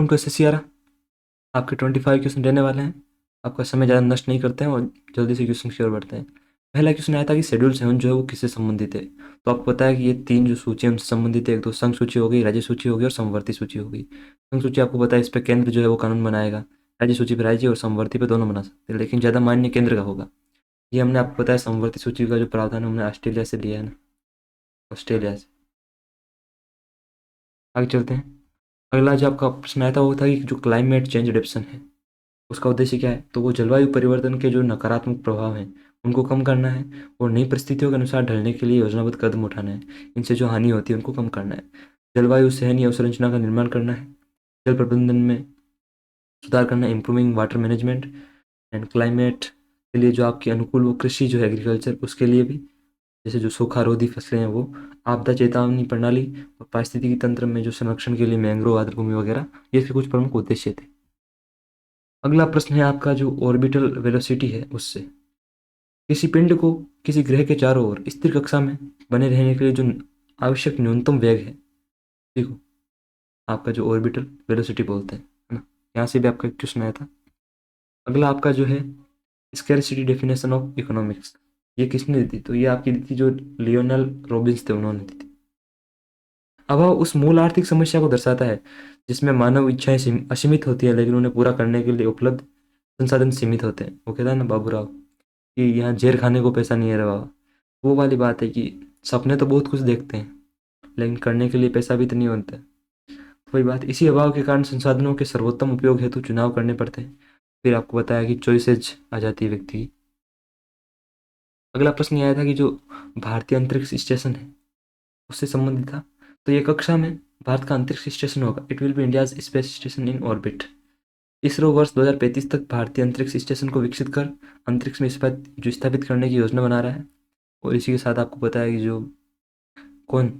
उनको एसएससी आ रहा। आपके 25 क्वेश्चन रहने वाले हैं। आपका समय ज़्यादा नष्ट नहीं करते हैं और जल्दी से क्वेश्चन की ओर बढ़ते हैं। पहला क्वेश्चन आया था कि शेड्यूल 7 जो है वो किससे संबंधित है। तो आपको पता है कि ये 3 जो सूची हमसे संबंधित है, एक तो संघ सूची हो गई, राज्य सूची हो गई और समवर्ती सूची हो गई। संघ सूची आपको पता है इस पर केंद्र जो है वो कानून बनाएगा। राज्य सूची पर राज्य और समवर्ती पे दोनों बना सकते हैं, लेकिन ज़्यादा मान्य केंद्र का होगा। ये हमने आपको पता है समवर्ती सूची का जो प्रावधान है हमने ऑस्ट्रेलिया से लिया है ना, ऑस्ट्रेलिया से। आगे चलते हैं। अगला जो आपका प्रश्न आया था वो था कि जो क्लाइमेट चेंज एडेप्शन है उसका उद्देश्य क्या है। तो वो जलवायु परिवर्तन के जो नकारात्मक प्रभाव हैं उनको कम करना है और नई परिस्थितियों के अनुसार ढलने के लिए योजनाबद्ध कदम उठाना है। इनसे जो हानि होती है उनको कम करना है। जलवायु सहनीय अवसंरचना का निर्माण करना है। जल प्रबंधन में सुधार करना है, improving water management and climate के लिए जो आपकी अनुकूल वो कृषि जो है एग्रीकल्चर उसके लिए भी, जैसे जो सूखा रोधी फसलें हैं वो, आपदा चेतावनी प्रणाली और पारिस्थितिकी तंत्र में जो संरक्षण के लिए मैंग्रोव आर्द्रभूमि वगैरह, ये इसके कुछ प्रमुख उद्देश्य थे। अगला प्रश्न है आपका जो ऑर्बिटल वेलोसिटी है उससे। किसी पिंड को किसी ग्रह के चारों ओर स्थिर कक्षा में बने रहने के लिए जो आवश्यक न्यूनतम वेग है, ठीक हो, आपका जो ऑर्बिटल वेलोसिटी बोलते हैं, है ना। यहाँ से भी आपका एक क्वेश्चन आया था। अगला आपका जो है स्कैरसिटी डेफिनेशन ऑफ इकोनॉमिक्स, ये किसने दी थी। तो ये आपकी दी थी जो लियोनल रॉबिन्स थे, उन्होंने दी थी। अभाव उस मूल आर्थिक समस्या को दर्शाता है जिसमें मानव इच्छाएं असीमित होती हैं लेकिन उन्हें पूरा करने के लिए उपलब्ध संसाधन सीमित होते हैं। वो कहता है ना बाबूराव कि यहाँ जेर खाने को पैसा नहीं है रे बाबा। वो वाली बात है कि सपने तो बहुत कुछ देखते हैं लेकिन करने के लिए पैसा भी तो नहीं होता है। वही बात, इसी अभाव के कारण संसाधनों के सर्वोत्तम उपयोग हेतु चुनाव करने पड़ते हैं। फिर आपको बताया कि चॉइसेज आ जाती है व्यक्ति की। अगला प्रश्न ये आया था कि जो भारतीय अंतरिक्ष स्टेशन है उससे संबंधित था। तो ये कक्षा में भारत का अंतरिक्ष स्टेशन होगा। It will be India's space station in orbit. ISRO वर्ष 2035 तक भारतीय अंतरिक्ष स्टेशन को विकसित कर अंतरिक्ष में स्थापित करने की योजना बना रहा है। और इसी के साथ आपको पता है कि जो कौन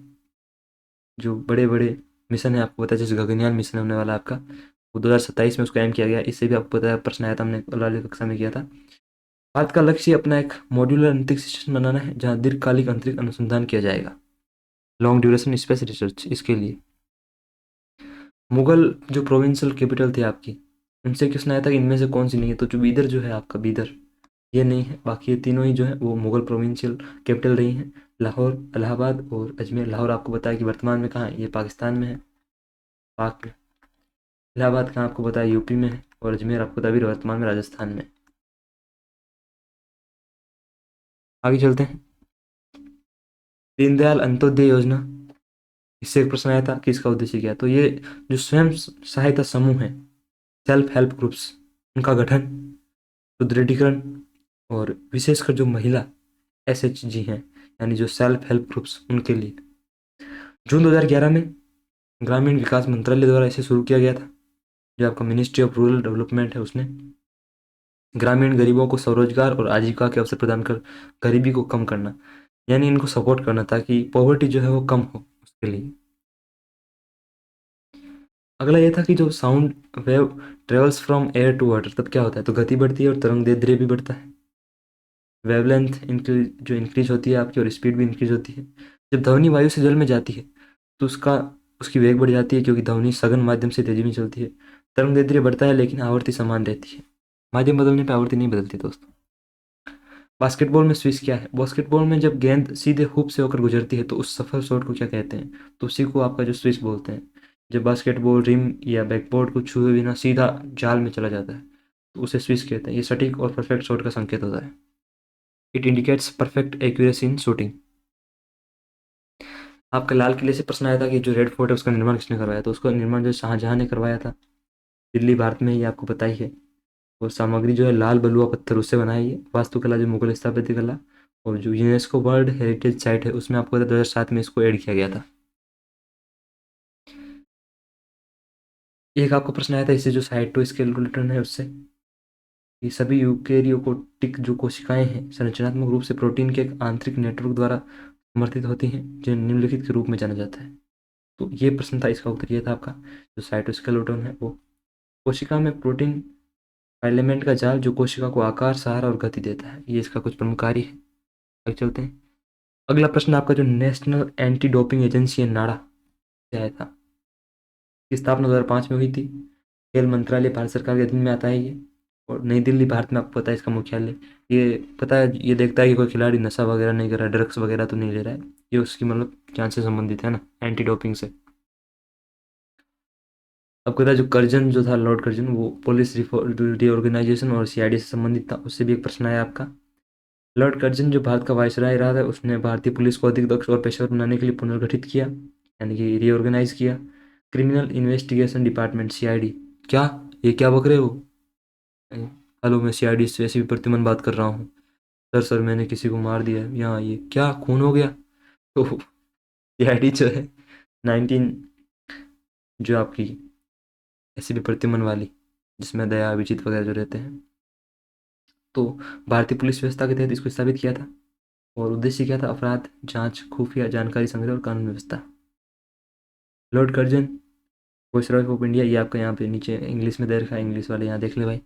जो बड़े बड़े मिशन है, आपको पता है जैसे गगनयान मिशन होने वाला है आपका, वो 2027 में उसको एम किया गया। इससे भी आपको पता है, प्रश्न आया था, हमने वाली कक्षा में किया था। भारत का लक्ष्य अपना एक मॉड्यूलर अंतरिक्ष स्टेशन बनाना है जहाँ दीर्घकालिक अंतरिक्ष अनुसंधान किया जाएगा, लॉन्ग ड्यूरेशन स्पेस रिसर्च। इसके लिए मुगल जो प्रोविंशियल कैपिटल थी आपकी, उनसे क्वेश्चन आया था कि इनमें से कौन सी नहीं है। तो जो बीदर जो है आपका, बीदर ये नहीं है। बाकी ये तीनों ही जो है वो मुगल प्रोविंशियल कैपिटल रही हैं। लाहौर, इलाहाबाद और अजमेर। लाहौर आपको बताया कि वर्तमान में कहाँ है, ये पाकिस्तान में है, पाक में। इलाहाबाद कहाँ आपको पता है, यूपी में है। और अजमेर आपको तभी वर्तमान में राजस्थान में। आगे चलते हैं। दीनदयाल अंत्योदय योजना, इससे एक प्रश्न आया था कि इसका उद्देश्य क्या है। तो ये जो स्वयं सहायता समूह है, सेल्फ हेल्प ग्रुप्स, उनका गठन, सुदृढ़ीकरण और विशेषकर जो महिला SHG हैं, यानी जो सेल्फ हेल्प ग्रुप्स, उनके लिए जून 2011 में ग्रामीण विकास मंत्रालय द्वारा इसे शुरू किया गया था। जो आपका मिनिस्ट्री ऑफ रूरल डेवलपमेंट है उसने ग्रामीण गरीबों को स्वरोजगार और आजीविका के अवसर प्रदान कर गरीबी को कम करना, यानी इनको सपोर्ट करना ताकि पॉवर्टी जो है वो कम हो, उसके लिए। अगला ये था कि जो sound wave travels from air to water, तब क्या होता है। तो गति बढ़ती है और तरंग दैर्ध्य भी बढ़ता है। वेवलेंथ इंक्रीज जो इंक्रीज होती है आपकी, और स्पीड भी इंक्रीज होती है। जब ध्वनि वायु से जल में जाती है तो उसकी वेग बढ़ जाती है क्योंकि ध्वनि सघन माध्यम से तेजी में चलती है। तरंग दैर्ध्य बढ़ता है लेकिन आवृत्ति समान रहती है। माध्यम बदलने पर आवृत्ति नहीं बदलती दोस्तों। बास्केटबॉल में स्विच क्या है। बास्केटबॉल में जब गेंद सीधे हुप से होकर गुजरती है तो उस सफल शॉट को क्या कहते हैं। तो उसी को आपका जो स्विच बोलते हैं। जब बास्केटबॉल रिम या बैकबोर्ड को छुए बिना सीधा जाल में चला जाता है तो उसे स्विच कहते हैं। ये सटीक और परफेक्ट शॉट का संकेत होता है। It indicates perfect accuracy in shooting. आपका लाल किले से प्रश्न आया था कि जो रेड फोर्ट है उसका निर्माण किसने करवाया। तो उसका निर्माण जो शाहजहां ने करवाया था। दिल्ली भारत में ही, आपको पता ही है। और सामग्री जो है लाल बलुआ पत्थर, उससे बनाई है। वास्तुकला जो मुगल स्थापत्य कला, और जो यूनेस्को वर्ल्ड हेरिटेज साइट है उसमें आपको 2007 में इसको ऐड किया गया था। एक आपको प्रश्न आया था इससे जो साइटोस्केलेटन है उससे, ये सभी यूकेरियोटिक जो कोशिकाएं हैं संरचनात्मक रूप से प्रोटीन के एक आंतरिक नेटवर्क द्वारा समर्थित होती हैं जिन्हें निम्नलिखित के रूप में जाना जाता है। तो ये प्रश्न था, इसका उत्तर ये था आपका जो साइटोस्केलेटन है वो कोशिका में प्रोटीन एलिमेंट का जाल जो कोशिका को आकार, सहारा और गति देता है। ये इसका कुछ प्रमुख कार्य है। आगे चलते हैं। अगला प्रश्न आपका जो नेशनल एंटी डोपिंग एजेंसी है नाडा, क्या है था। की स्थापना 2005 में हुई थी। खेल मंत्रालय भारत सरकार के अधीन में आता है ये। और नई दिल्ली भारत में, आपको पता है इसका मुख्यालय। ये पता है, ये देखता है कि कोई खिलाड़ी नशा वगैरह नहीं कर रहा है, ड्रग्स वगैरह तो नहीं ले रहा है। ये उसकी मतलब जान से संबंधित है ना, एंटी डोपिंग से। आपको पता है जो कर्जन जो था, लॉर्ड कर्जन, वो पुलिस रिऑर्गेनाइजेशन और सीआईडी से संबंधित था। उससे भी एक प्रश्न आया आपका। लॉर्ड कर्जन जो भारत का वायसराय रहा था, उसने भारतीय पुलिस को अधिक दक्ष और पेशेवर बनाने के लिए पुनर्गठित किया, यानी कि रीऑर्गेनाइज किया। Criminal investigation department, CID. क्या, ये क्या बक रहे हो? हेलो, मैं सीआईडी से ऐसी भी प्रतिमन बात कर रहा हूँ। सर सर, मैंने किसी को मार दिया है यहाँ, ये क्या खून हो गया? तो सीआईडी जो है 19, जो आपकी ऐसी भी प्रतिमन वाली, जिसमें दया अभिजीत वगैरह जो रहते हैं, तो भारतीय पुलिस व्यवस्था के तहत इसको स्थापित किया था। और उद्देश्य क्या था? अपराध जांच, खुफिया जानकारी संग्रह और कानून व्यवस्था। Lord Curzon, viceroy of India, ये आपका यहाँ पे नीचे इंग्लिश में दे रखा है, इंग्लिश वाले यहाँ देख ले भाई।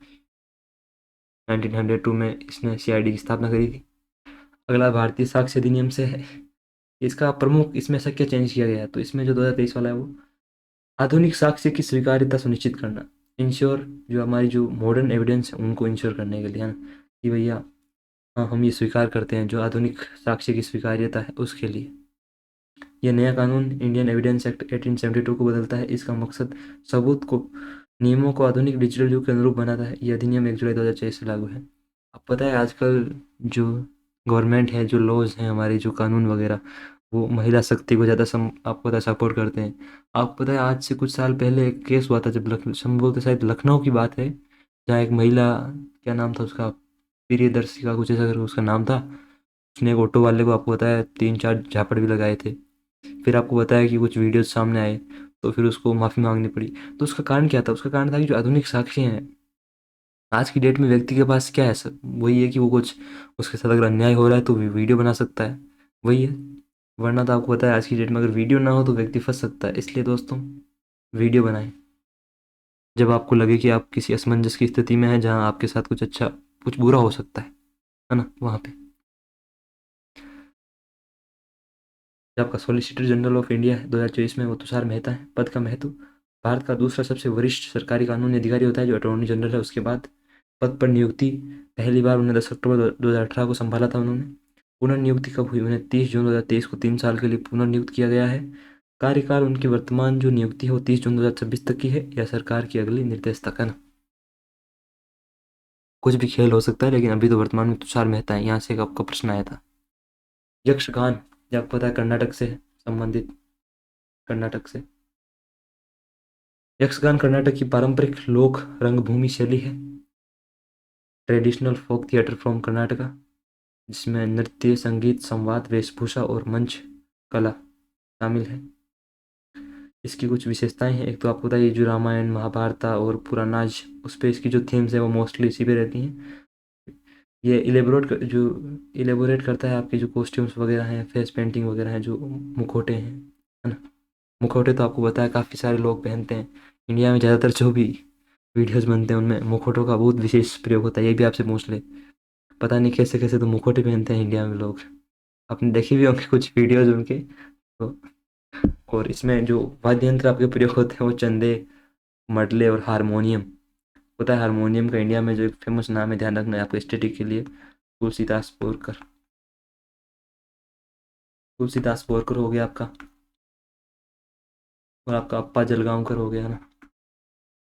1902 में इसने सीआईडी की स्थापना करी थी। अगला भारतीय साक्ष्य अधिनियम से है। इसका प्रमुख, इसमें ऐसा क्या चेंज किया गया है? तो इसमें जो 2023 वाला है वो आधुनिक साक्ष्य की स्वीकार्यता सुनिश्चित करना, इंश्योर, जो हमारी जो मॉडर्न एविडेंस है उनको इंश्योर करने के लिए, है ना, कि भैया हाँ हम ये स्वीकार करते हैं, जो आधुनिक साक्ष्य की स्वीकार्यता है उसके लिए। यह नया कानून इंडियन एविडेंस एक्ट 1872 को बदलता है। इसका मकसद सबूत को, नियमों को आधुनिक डिजिटल युग के अनुरूप बनाता है। यह अधिनियम 1 जुलाई 2024 से लागू है। अब पता है आजकल जो गवर्नमेंट है, जो लॉज हैं हमारे, जो कानून वगैरह, वो महिला शक्ति को ज़्यादा आपको पता है सपोर्ट करते हैं। आपको पता है आज से कुछ साल पहले एक केस हुआ था, जब लखनऊ, संभवतः शायद लखनऊ की बात है, जहाँ एक महिला, क्या नाम था उसका, प्रियदर्शिका कुछ ऐसा करके उसका नाम था, उसने एक ऑटो वाले को, आपको पता है, 3-4 झापड़ भी लगाए थे। फिर आपको बताया कि कुछ वीडियोस सामने आए, तो फिर उसको माफ़ी मांगनी पड़ी। तो उसका कारण क्या था? उसका कारण था कि जो आधुनिक साक्ष्य हैं आज की डेट में, व्यक्ति के पास क्या है सर, वही है कि वो कुछ, उसके साथ अगर अन्याय हो रहा है तो वीडियो बना सकता है, वही है। वरना तो आपको पता है आज की डेट में अगर वीडियो ना हो तो व्यक्ति फंस सकता है। इसलिए दोस्तों, वीडियो बनाएं जब आपको लगे कि आप किसी असमंजस की स्थिति में हैं, जहां आपके साथ कुछ अच्छा, कुछ बुरा हो सकता है ना, वहाँ पे। जो आपका सॉलिसिटर जनरल ऑफ इंडिया है 2024 में, वो तुषार मेहता है। पद का महत्व, भारत का दूसरा सबसे वरिष्ठ सरकारी कानूनी अधिकारी होता है, जो अटॉर्नी जनरल है उसके बाद। पद पर नियुक्ति, पहली बार उन्हें 10 अक्टूबर 2018 को संभाला था उन्होंने। पुनर्नियुक्ति कब हुई? उन्हें 30 जून 2023 को 3 साल के लिए पुनर्नियुक्त किया गया है। कार्यकाल, उनकी वर्तमान जो नियुक्ति है वो 30 जून 2026 तक की है, या सरकार की अगली निर्देश तक, है ना। कुछ भी खेल हो सकता है, लेकिन अभी तो वर्तमान में तुषार मेहता है। यहाँ से एक आपका प्रश्न आया था। यक्षगान, जो आपको पता है कर्नाटक से है संबंधित, कर्नाटक से। यक्षगान कर्नाटक की पारंपरिक लोक रंगभूमि शैली है, traditional folk theatre from Karnataka, जिसमें नृत्य, संगीत, संवाद, वेशभूषा और मंच कला शामिल है। इसकी कुछ विशेषताएं हैं। एक तो आपको पता है ये जो रामायण, महाभारत और पुराणाज, उस पे इसकी जो थीम्स है वो मोस्टली इसी पे रहती हैं। ये इलेबोरेट करता है आपके जो कॉस्ट्यूम्स वगैरह हैं, फेस पेंटिंग वगैरह हैं, जो मुखौटे हैं, है ना। मुखौटे तो आपको पता है काफ़ी सारे लोग पहनते हैं। इंडिया में ज़्यादातर जो भी वीडियोस बनते हैं उनमें मुखौटों का बहुत विशेष प्रयोग होता है। ये भी आपसे पूछ ले, पता नहीं कैसे कैसे तो मुखौटे पहनते हैं इंडिया में लोग। आपने देखी भी होंगे कुछ वीडियोस उनके तो। और इसमें जो वाद्य यंत्र आपके प्रयोग होते हैं वो चंदे, मडले और हारमोनियम। पता है हारमोनियम का इंडिया में जो एक फेमस नाम है, ध्यान रखना है आपको स्टडी के लिए, तुलसीदास बोरकर। तुलसीदास बोरकर हो गया आपका। और आपका अप्पा जलगांवकर हो गया ना,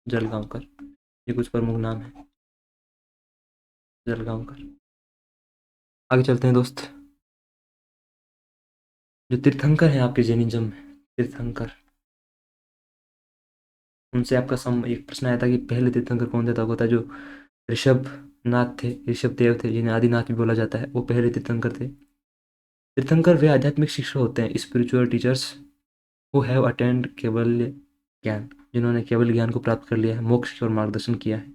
जलगांवकर। ये कुछ प्रमुख नाम है, जलगांवकर। आगे चलते हैं दोस्त। जो तीर्थंकर हैं आपके जैनिज्म में, तीर्थंकर, उनसे आपका एक प्रश्न आया था कि पहले तीर्थंकर कौन थे। तो आपको पता है जो ऋषभ नाथ थे, ऋषभ देव थे, जिन्हें आदिनाथ भी बोला जाता है, वो पहले तीर्थंकर थे। तीर्थंकर वे आध्यात्मिक शिक्षक होते हैं, spiritual teachers, who have attend Kaivalya Gyan, जिन्होंने केवल ज्ञान को प्राप्त कर लिया है, मोक्ष की ओर मार्गदर्शन किया है।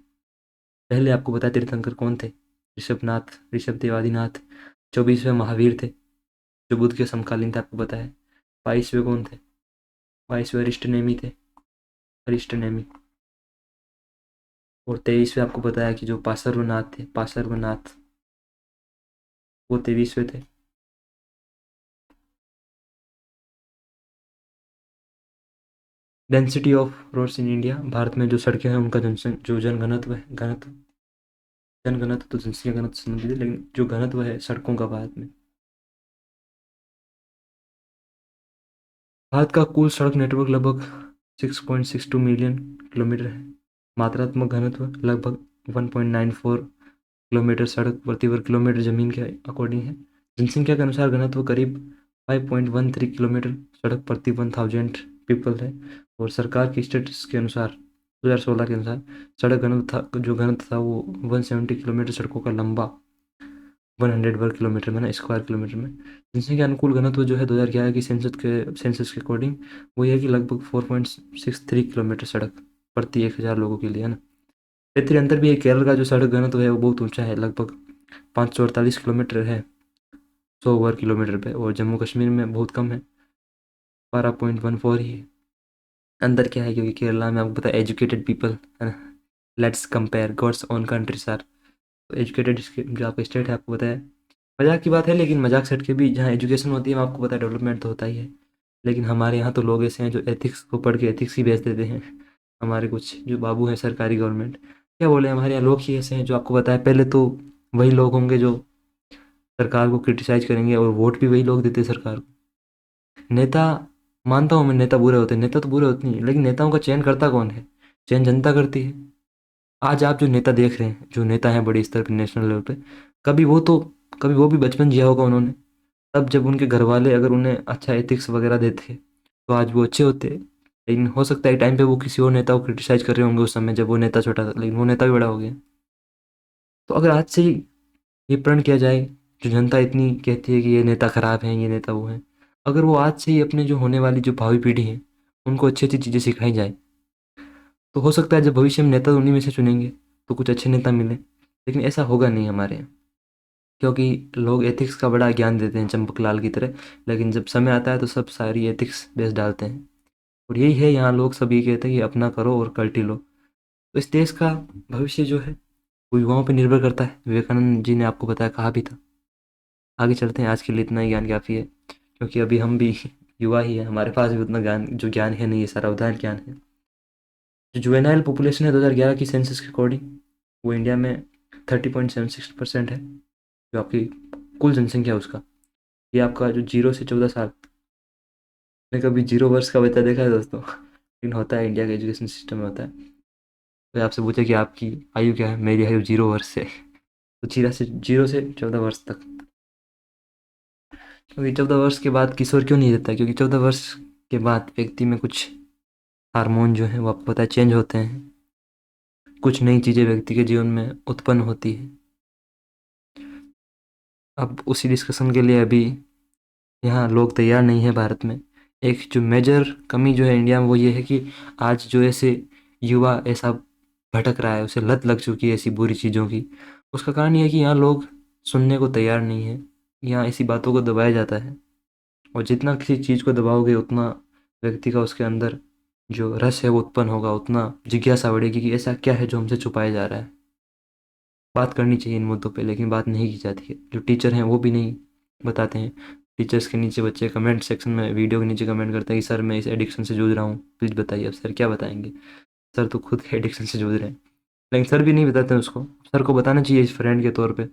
पहले आपको बताया तीर्थंकर कौन थे? ऋषभनाथ, ऋषभदेव आदिनाथ। 24वें महावीर थे, जो बुद्ध के समकालीन थे, आपको पता है। 22वें कौन थे? 22वें अरिष्टनेमी थे, अरिष्टनेमी। और 23वें आपको बताया कि जो पार्श्वनाथ थे, पार्श्वनाथ, वो 23वें थे। Density of roads in India, Bharat में जो सड़कें हैं उनका जो जनघनत्व है, जनघनत्व तो जनसंख्या घनत्व से संबंधित है, लेकिन जो घनत्व है सड़कों का भारत में, भारत का कुल सड़क नेटवर्क लगभग 6.62 मिलियन किलोमीटर है। मात्रात्मक घनत्व लगभग 1.94 किलोमीटर सड़क प्रति वर्ग किलोमीटर जमीन के अकॉर्डिंग है। जनसंख्या के अनुसार घनत्व करीब 5.13 किलोमीटर सड़क प्रति 1000 पीपल है। और सरकार की स्टेटिस्टिक्स के अनुसार 2016 के अनुसार सड़क घनत्व था वो 170 किलोमीटर सड़कों का लंबा 100 वर्ग किलोमीटर में ना, स्क्वायर किलोमीटर में। जनसंख्या अनुकूल घनत्व जो है 2011 की सेंसस के अकॉर्डिंग वो ये है कि लगभग 4.63 किलोमीटर सड़क प्रति 1000 लोगों के लिए है ना। क्षेत्रीय अंतर भी है, केरल का जो सड़क घनत्व है वो बहुत ऊंचा है, लगभग 548 किलोमीटर है 100 वर्ग किलोमीटर पे, और जम्मू कश्मीर में बहुत कम है, 12.14 ही है। अंदर क्या है, क्योंकि केरला में आपको पता है एजुकेटेड पीपल है ना, let's compare God's own countries are, तो एजुकेटेड जो आपका स्टेट है आपको पता है। मजाक की बात है, लेकिन मजाक सेट के भी जहाँ एजुकेशन होती है वहाँ आपको पता है डेवलपमेंट तो होता ही है। लेकिन हमारे यहाँ तो लोग ऐसे हैं जो एथिक्स को पढ़ के एथिक्स ही बेच देते हैं। हमारे कुछ जो बाबू हैं सरकारी गवर्नमेंट, क्या बोले, हमारे यहाँ लोग ही ऐसे हैं जो आपको पता है, पहले तो वही लोग होंगे जो सरकार को क्रिटिसाइज करेंगे, और वोट भी वही लोग देते हैं सरकार को। नेता, मानता हूँ मैं नेता बुरे होते हैं, नेता तो बुरे होते नहीं, लेकिन नेताओं का चयन करता कौन है? चयन जनता करती है। आज आप जो नेता देख रहे हैं, जो नेता हैं बड़े स्तर पर नेशनल लेवल पे, कभी वो तो कभी वो भी बचपन जिया होगा उन्होंने, तब जब उनके घर वाले अगर उन्हें अच्छा एथिक्स वगैरह देते तो आज वो अच्छे होते। लेकिन हो सकता है टाइम पे वो किसी और नेता को क्रिटिसाइज कर रहे होंगे उस समय जब वो नेता छोटा था, लेकिन वो नेता भी बड़ा हो गया। तो अगर आज से ही ये प्रण किया जाए, जो जनता इतनी कहती है कि ये नेता खराब हैं, ये नेता वो हैं, अगर वो आज से ही अपने जो होने वाली जो भावी पीढ़ी है उनको अच्छी अच्छी चीज़ें सिखाई जाए, तो हो सकता है जब भविष्य में नेता उन्हीं में से चुनेंगे तो कुछ अच्छे नेता मिले। लेकिन ऐसा होगा नहीं हमारे यहाँ, क्योंकि लोग एथिक्स का बड़ा ज्ञान देते हैं चंपकलाल की तरह, लेकिन जब समय आता है तो सब सारी एथिक्स बेस डालते हैं। और यही है, यहाँ लोग सब ये कहते हैं कि अपना करो और कल्टी लो। तो इस देश का भविष्य जो है वो युवाओं पर निर्भर करता है, विवेकानंद जी ने आपको बताया, कहा भी था। आगे चलते हैं, आज के लिए इतना ही ज्ञान काफ़ी है, क्योंकि अभी हम भी युवा ही है, हमारे पास भी उतना ज्ञान है नहीं, ये सारा उदाहरण ज्ञान है। जो जुवेनाइल पॉपुलेशन है 2011 की सेंसस के अकॉर्डिंग, वो इंडिया में 30.76% है, जो आपकी कुल जनसंख्या है उसका। ये आपका जो 0 से 14 साल, ने कभी 0 वर्ष का बच्चा देखा है दोस्तों? लेकिन होता है, इंडिया के एजुकेशन सिस्टम में होता है। तो आपसे पूछे कि आपकी आयु क्या है, मेरी आयु 0 वर्ष है। तो 0 से 14 वर्ष तक, क्योंकि 14 वर्ष के बाद किशोर क्यों नहीं रहता, क्योंकि 14 वर्ष के बाद व्यक्ति में कुछ हार्मोन जो है वो आपको पता है चेंज होते हैं, कुछ नई चीज़ें व्यक्ति के जीवन में उत्पन्न होती है। अब उसी डिस्कशन के लिए अभी यहाँ लोग तैयार नहीं है भारत में। एक जो मेजर कमी जो है इंडिया में वो ये है कि आज जो ऐसे युवा ऐसा भटक रहा है, उसे लत लग चुकी है ऐसी बुरी चीज़ों की, उसका कारण ये है कि यहाँ लोग सुनने को तैयार नहीं है। यहाँ ऐसी बातों को दबाया जाता है, और जितना किसी चीज़ को दबाओगे उतना व्यक्ति का उसके अंदर जो रस है वो उत्पन्न होगा, उतना जिज्ञासा बढ़ेगी कि ऐसा क्या है जो हमसे छुपाया जा रहा है। बात करनी चाहिए इन मुद्दों पे, लेकिन बात नहीं की जाती है। जो टीचर हैं वो भी नहीं बताते हैं। टीचर्स के नीचे बच्चे कमेंट सेक्शन में, वीडियो के नीचे कमेंट करते हैं कि सर मैं इस एडिक्शन से जूझ रहा हूँ, प्लीज़ बताइए। अब सर क्या बताएंगे, सर तो खुद के एडिक्शन से जूझ रहे हैं, लेकिन सर भी नहीं बताते हैं उसको। सर को बताना चाहिए इस फ्रेंड के तौर पे,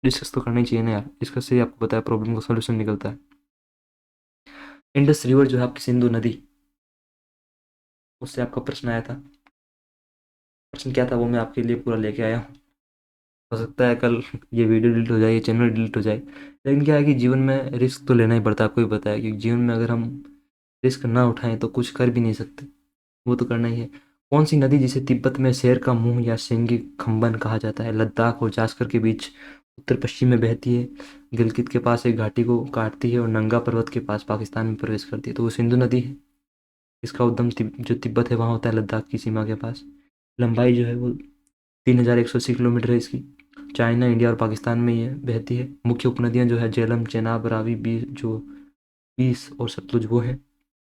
डिस्कस तो करना ही चाहिए ना यार, डिस्कस से ही आपको पता है प्रॉब्लम का सोल्यूशन निकलता है। इंडस रिवर जो है आपकी सिंधु नदी, उससे आपका प्रश्न आया था। प्रश्न क्या था वो मैं आपके लिए पूरा लेके आया हूँ। हो सकता है कल ये वीडियो डिलीट हो जाए, ये चैनल डिलीट हो जाए, लेकिन क्या है कि जीवन में रिस्क तो लेना ही पड़ता है, आपको भी पता है, क्योंकि जीवन में अगर हम रिस्क ना उठाएं तो कुछ कर भी नहीं सकते, वो तो करना ही है। कौन सी नदी जिसे तिब्बत में शेर का मुंह या सेंगी खंबन कहा जाता है, लद्दाख और जास्कर के बीच उत्तर पश्चिम में बहती है, गिलगित के पास एक घाटी को काटती है और नंगा पर्वत के पास पाकिस्तान में प्रवेश करती है, तो वो सिंधु नदी है। इसका उद्गम जो तिब्बत है वहाँ होता है, लद्दाख की सीमा के पास। लंबाई जो है वो 3180 किलोमीटर है इसकी। चाइना, इंडिया और पाकिस्तान में ये बहती है। मुख्य उपनदियाँ जो है झेलम, चेनाब, रावी, बीस और सतलुज वो है।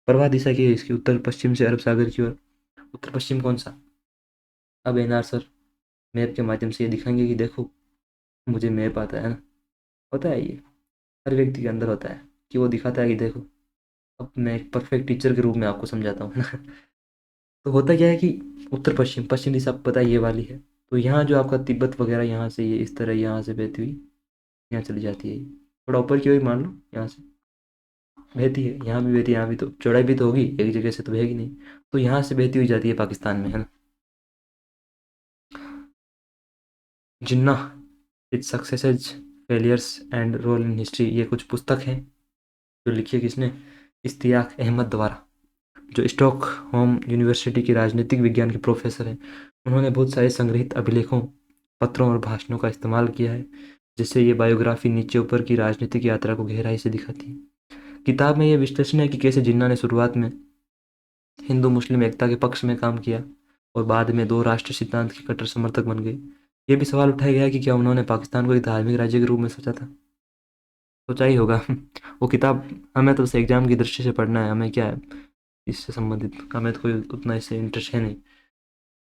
प्रवाह दिशा की है इसकी, उत्तर पश्चिम से अरब सागर की ओर। उत्तर पश्चिम कौन सा? अब एनआर सर मैप के माध्यम से ये दिखाएंगे कि देखो, मुझे मैप आता है ना, होता है ये, हर व्यक्ति के अंदर होता है कि वो दिखाता है कि देखो अब मैं एक परफेक्ट टीचर के रूप में आपको समझाता हूँ। तो होता क्या है कि उत्तर पश्चिम पश्चिम दिशा आपको पता है ये वाली है। तो यहाँ जो आपका तिब्बत वगैरह यहाँ से ये इस तरह यहाँ से बहती हुई यहाँ चली जाती है ये। थोड़ा ऊपर की ओर मान लो यहाँ से बहती है, यहाँ भी बहती है, यहाँ भी तो चौड़ाई भी तो होगी, एक जगह से तो बहेगी नहीं। तो यहाँ से बहती हुई जाती है पाकिस्तान में, है ना। Jinnah, it's successes, failures and role in history, ये कुछ पुस्तक हैं जो लिखी है किसने, इश्तियाक अहमद द्वारा, जो स्टॉक होम यूनिवर्सिटी के राजनीतिक विज्ञान के प्रोफेसर हैं। उन्होंने बहुत सारे संग्रहित अभिलेखों, पत्रों और भाषणों का इस्तेमाल किया है, जिससे ये बायोग्राफी नीचे ऊपर की राजनीतिक यात्रा को गहराई से दिखाती है। किताब में यह विश्लेषण है कि कैसे जिन्ना ने शुरुआत में हिंदू मुस्लिम एकता के पक्ष में काम किया और बाद में दो राष्ट्र सिद्धांत के कट्टर समर्थक बन गए। ये भी सवाल उठाया गया है कि क्या उन्होंने पाकिस्तान को एक धार्मिक राज्य के रूप में सोचा था। सोचा ही होगा। वो किताब हमें तो बस एग्जाम की दृष्टि से पढ़ना है, हमें क्या है इससे संबंधित, हमें तो कोई उतना इससे इंटरेस्ट है नहीं।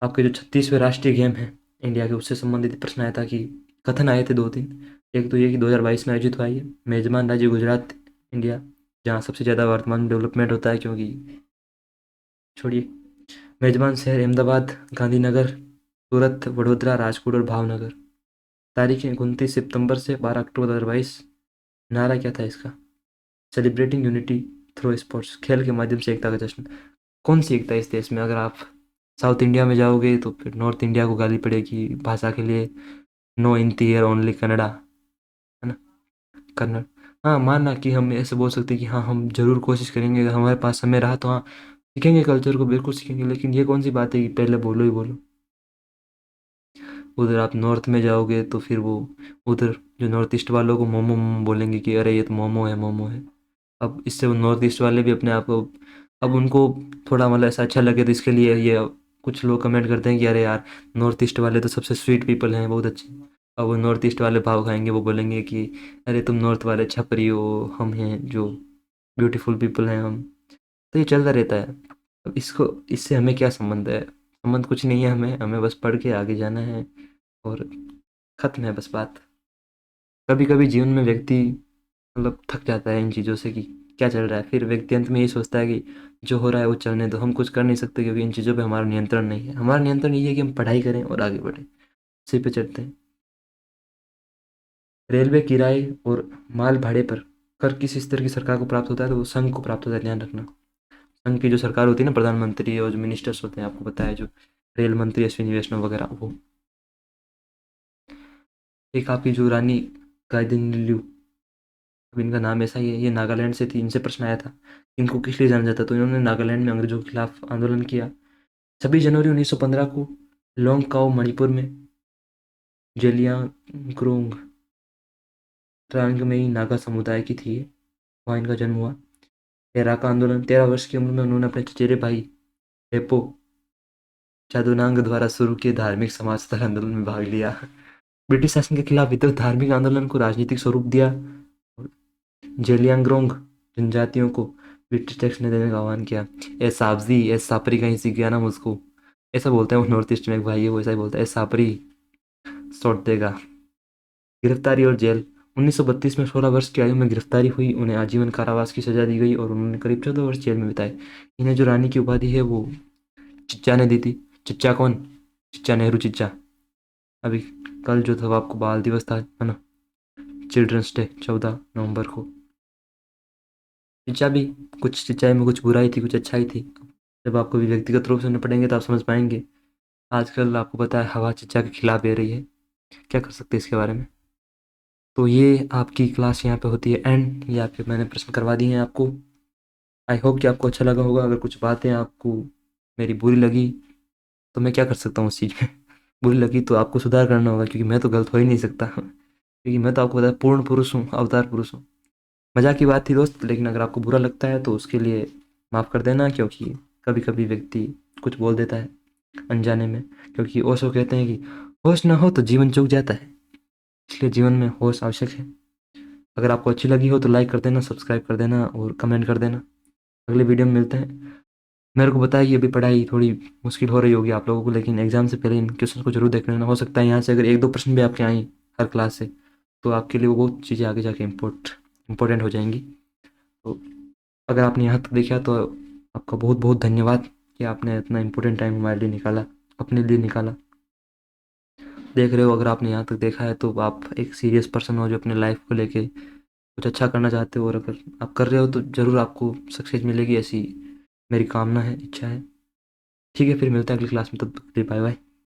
आपके जो 36वें राष्ट्रीय गेम है इंडिया के, उससे संबंधित प्रश्न आया था कि कथन आए थे दो तीन। एक तो ये कि 2022 में आयोजित हुआ है, मेजबान राज्य गुजरात इंडिया, जहाँ सबसे ज़्यादा वर्तमान डेवलपमेंट होता है, क्योंकि छोड़िए, मेजबान शहर अहमदाबाद, गांधीनगर, सूरत, वडोदरा, राजकोट और भावनगर। तारीखें 29 सितंबर से 12 अक्टूबर 2022। नारा क्या था इसका, सेलिब्रेटिंग यूनिटी थ्रू स्पोर्ट्स, खेल के माध्यम से एकता का जश्न। कौन सी एकता है इस देश में। अगर आप साउथ इंडिया में जाओगे तो फिर नॉर्थ इंडिया को गाली पड़ेगी भाषा के लिए, no in here only Kannada, है ना, कन्नड़। हाँ, मानना कि हम ऐसे बोल सकते हैं कि हाँ हम जरूर कोशिश करेंगे, अगर हमारे पास समय रहा तो हाँ सीखेंगे, कल्चर को बिल्कुल सीखेंगे, लेकिन ये कौन सी बात है कि पहले बोलो ही बोलो। उधर आप नॉर्थ में जाओगे तो फिर वो उधर जो नॉर्थ ईस्ट वालों को मोमो मोमो बोलेंगे कि अरे ये तो मोमो है मोमो है। अब इससे वो नॉर्थ ईस्ट वाले भी अपने आप को, अब उनको थोड़ा मतलब ऐसा अच्छा लगे तो इसके लिए ये कुछ लोग कमेंट करते हैं कि अरे यार नॉर्थ ईस्ट वाले तो सबसे स्वीट पीपल हैं, बहुत अच्छे। अब वो नॉर्थ ईस्ट वाले भाव खाएंगे, वो बोलेंगे कि अरे तुम नॉर्थ वाले छपरी हो, हम हैं जो ब्यूटीफुल पीपल हैं हम। तो ये चलता रहता है। अब इसको, इससे हमें क्या संबंध है, संबंध कुछ नहीं है, हमें हमें बस पढ़ के आगे जाना है और खत्म है बस बात। कभी कभी जीवन में व्यक्ति मतलब थक जाता है इन चीज़ों से कि क्या चल रहा है, फिर व्यक्ति अंत में ये सोचता है कि जो हो रहा है वो चलने दो, हम कुछ कर नहीं सकते क्योंकि इन चीज़ों पे हमारा नियंत्रण नहीं है। हमारा नियंत्रण ये है कि हम पढ़ाई करें और आगे बढ़ें, उसी पे चलते हैं। रेलवे किराए और माल भाड़े पर कर किस स्तर की सरकार को प्राप्त होता है, तो वो संघ को प्राप्त होता है, ध्यान रखना। संघ की जो सरकार होती है ना, प्रधानमंत्री और जो मिनिस्टर्स होते हैं, आपको पता है जो रेल मंत्री अश्विनी वैष्णव वगैरह, वो। एक आपकी जो रानी गाइदिन्ल्यू, अब इनका नाम ऐसा ही है, ये नागालैंड से थी, इनसे प्रश्न आया था इनको किस लिए जाना जाता, तो इन्होंने नागालैंड में अंग्रेजों के खिलाफ आंदोलन किया। 26 जनवरी 1915 को लोंगकाओ मणिपुर में जेलियांगरोंग ट्रांग में ही नागा समुदाय की थी, वहाँ इनका जन्म हुआ। तेराका आंदोलन, 13 वर्ष की उम्र में उन्होंने अपने चचेरे भाई हेपो जादुनांग द्वारा शुरू किए धार्मिक समाजतर आंदोलन में भाग लिया। ब्रिटिश शासन के खिलाफ विद्रोह धार्मिक आंदोलन को राजनीतिक स्वरूप दिया। जेलियांगरोंग जनजातियों को ब्रिटिश टैक्स न देने का आह्वान किया। ए साबजी ए सापरी कहीं सीख गया ना मुझको, ऐसा बोलते हैं वो नॉर्थ ईस्ट में, एक भाई है वो ऐसा ही बोलता है, ए सापरी सौट देगा। गिरफ्तारी और जेल, 1932 में 16 वर्ष की आयु में गिरफ्तारी हुई, उन्हें आजीवन कारावास की सजा दी गई और उन्होंने करीब 14 वर्ष जेल में बिताए। इन्हें जो रानी की उपाधि है वो चिच्चा ने दी थी। चिच्चा कौन, चिच्चा नेहरू चिच्चा। अभी कल जो था वो आपको बाल दिवस था, है ना, चिल्ड्रंस डे 14 नवंबर को। चिच्चा भी, कुछ चिच्चाई में कुछ बुराई थी कुछ अच्छाई थी। जब आपको भी व्यक्तिगत रूप से सुनने पड़ेंगे तो आप समझ पाएंगे। आजकल आपको पता है हवा चिच्चा के खिलाफ बह रही है, क्या कर सकते हैं इसके बारे में। तो ये आपकी क्लास यहाँ पे होती है एंड, ये आपके मैंने प्रश्न करवा दिए हैं आपको। आई होप कि आपको अच्छा लगा होगा। अगर कुछ बातें आपको मेरी बुरी लगी तो मैं क्या कर सकता हूँ उस चीज़ में। बुरी लगी तो आपको सुधार करना होगा, क्योंकि मैं तो गलत हो ही नहीं सकता। क्योंकि मैं तो आपको पता है पूर्ण पुरुष हूँ, अवतार पुरुष हूँ। मजाक की बात थी दोस्त, लेकिन अगर आपको बुरा लगता है तो उसके लिए माफ़ कर देना, क्योंकि कभी कभी व्यक्ति कुछ बोल देता है अनजाने में। क्योंकि ओशो कहते हैं कि होश ना हो तो जीवन चूक जाता है, इसलिए जीवन में होश आवश्यक है। अगर आपको अच्छी लगी हो तो लाइक कर देना, सब्सक्राइब कर देना और कमेंट कर देना। अगले वीडियो में मिलते हैं। मेरे को पता है कि अभी पढ़ाई थोड़ी मुश्किल हो रही होगी आप लोगों को, लेकिन एग्जाम से पहले इन क्वेश्चन को जरूर देख लेना। हो सकता है यहाँ से अगर एक दो प्रश्न भी आपके आए हर क्लास से, तो आपके लिए वो बहुत चीज़ें आगे जाके इम्पोर्टेंट हो जाएंगी। तो अगर आपने यहाँ तक देखा तो आपका बहुत बहुत धन्यवाद कि आपने इतना इम्पोर्टेंट टाइम हमारे लिए निकाला, अपने लिए निकाला। देख रहे हो, अगर आपने यहाँ तक देखा है तो आप एक सीरियस पर्सन हो जो अपने लाइफ को लेके कुछ अच्छा करना चाहते हो, और अगर आप कर रहे हो तो ज़रूर आपको सक्सेस मिलेगी, ऐसी मेरी कामना है, इच्छा है। ठीक है, फिर मिलते हैं अगली क्लास में, तब तक के लिए बाय बाय।